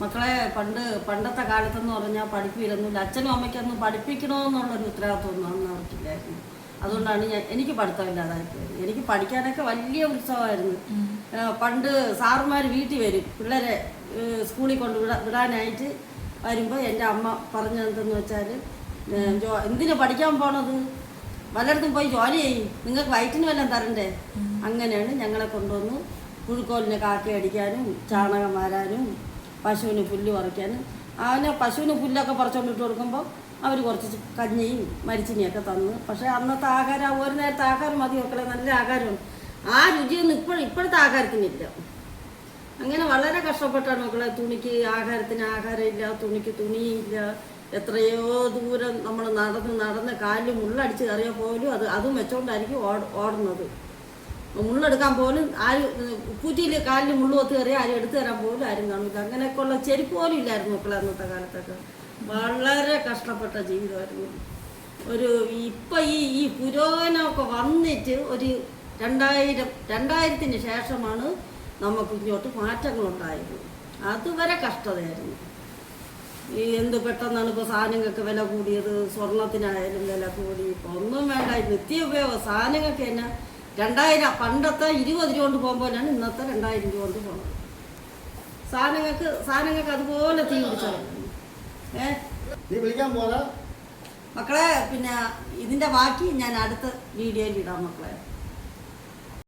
മക്കളെ പണ്ടത്തെ കാലത്തെന്ന് പറഞ്ഞാൽ പഠിപ്പിരുന്നില്ല. അച്ഛനും അമ്മയ്ക്കൊന്നും പഠിപ്പിക്കണമെന്നുള്ളൊരു ഉത്തരവാദിത്വമൊന്നും അന്ന് അവർക്കില്ലായിരുന്നു. അതുകൊണ്ടാണ് എനിക്ക് പഠിത്തമില്ലാതായിപ്പോയത്. എനിക്ക് പഠിക്കാനൊക്കെ വലിയ ഉത്സവമായിരുന്നു. പണ്ട് സാറുമാർ വീട്ടിൽ വരും പിള്ളേരെ സ്കൂളിൽ കൊണ്ട് വിടാനായിട്ട് വരുമ്പോൾ എൻ്റെ അമ്മ പറഞ്ഞതെന്തെന്ന് വെച്ചാൽ, എന്തിനു പഠിക്കാൻ പോണത്, പലയിടത്തും പോയി ജോലി ചെയ്യും, നിങ്ങൾക്ക് വയറ്റിന് വല്ലതും തരണ്ടേ. അങ്ങനെയാണ് ഞങ്ങളെ കൊണ്ടുവന്ന് പുഴുക്കോലിനെ കാക്കി അടിക്കാനും ചാണകം വാരാനും പശുവിന് പുല്ല് പറിക്കാനും. അങ്ങനെ പശുവിന് പുല്ലൊക്കെ പറിച്ചുകൊണ്ടിട്ട് കൊടുക്കുമ്പോൾ അവർ കുറച്ച് കഞ്ഞിയും മരിച്ചിനിയൊക്കെ തന്നു. പക്ഷേ അന്നത്തെ ആഹാരം, ഒരു നേരത്തെ ആഹാരം മതി മക്കളെ, നല്ല ആഹാരമാണ്. ആ രുചിയൊന്നും ഇപ്പോഴത്തെ ആഹാരത്തിനില്ല. അങ്ങനെ വളരെ കഷ്ടപ്പെട്ടാണ് മക്കളെ. തുണിക്ക് ആഹാരത്തിന് ആഹാരമില്ല, തുണിക്ക് തുണിയില്ല. എത്രയോ ദൂരം നമ്മൾ നടന്ന് കാലിൽ മുള്ളടിച്ച് കയറിയാൽ പോലും അതും വെച്ചോണ്ടായിരിക്കും ഓടുന്നത്. മുള്ളെടുക്കാൻ പോലും കുറ്റിയിൽ കാലിൽ മുള്ളു കൊത്ത് കയറിയാൽ ആരും എടുത്തു തരാൻ പോലും ആരും കാണില്ല. അങ്ങനെയൊക്കെയുള്ള ചെരുപ്പ് പോലും ഇല്ലായിരുന്നു മക്കളെ അന്നത്തെ കാലത്തൊക്കെ. വളരെ കഷ്ടപ്പെട്ട ജീവിതമായിരുന്നു. ഇപ്പം ഈ പുരോഗമനമൊക്കെ വന്നിട്ട് ഒരു 2000-ന് ശേഷമാണ് നമുക്ക് ഇങ്ങോട്ട് മാറ്റങ്ങളുണ്ടായത്. അതുവരെ കഷ്ടതയായിരുന്നു. എന്ത് പെട്ടെന്നാണ് ഇപ്പോൾ സാധനങ്ങൾക്ക് വില കൂടിയത്, സ്വർണത്തിനായാലും വില കൂടി. ഇപ്പോൾ ഒന്നും വേണ്ട, നിത്യോപയോഗ സാധനങ്ങൾക്ക് തന്നെ 2000 പണ്ടത്തെ 20 രൂപ കൊണ്ട് പോകുമ്പോഴാണ് ഇന്നത്തെ 2000 രൂപ കൊണ്ട് പോകുന്നത്. സാധനങ്ങൾക്ക് അതുപോലെ തീ പിടിച്ചാൽ മക്കളെ. പിന്നെ ഇതിൻ്റെ ബാക്കി ഞാൻ അടുത്ത വീഡിയോയിൽ ഇടാം മക്കളെ.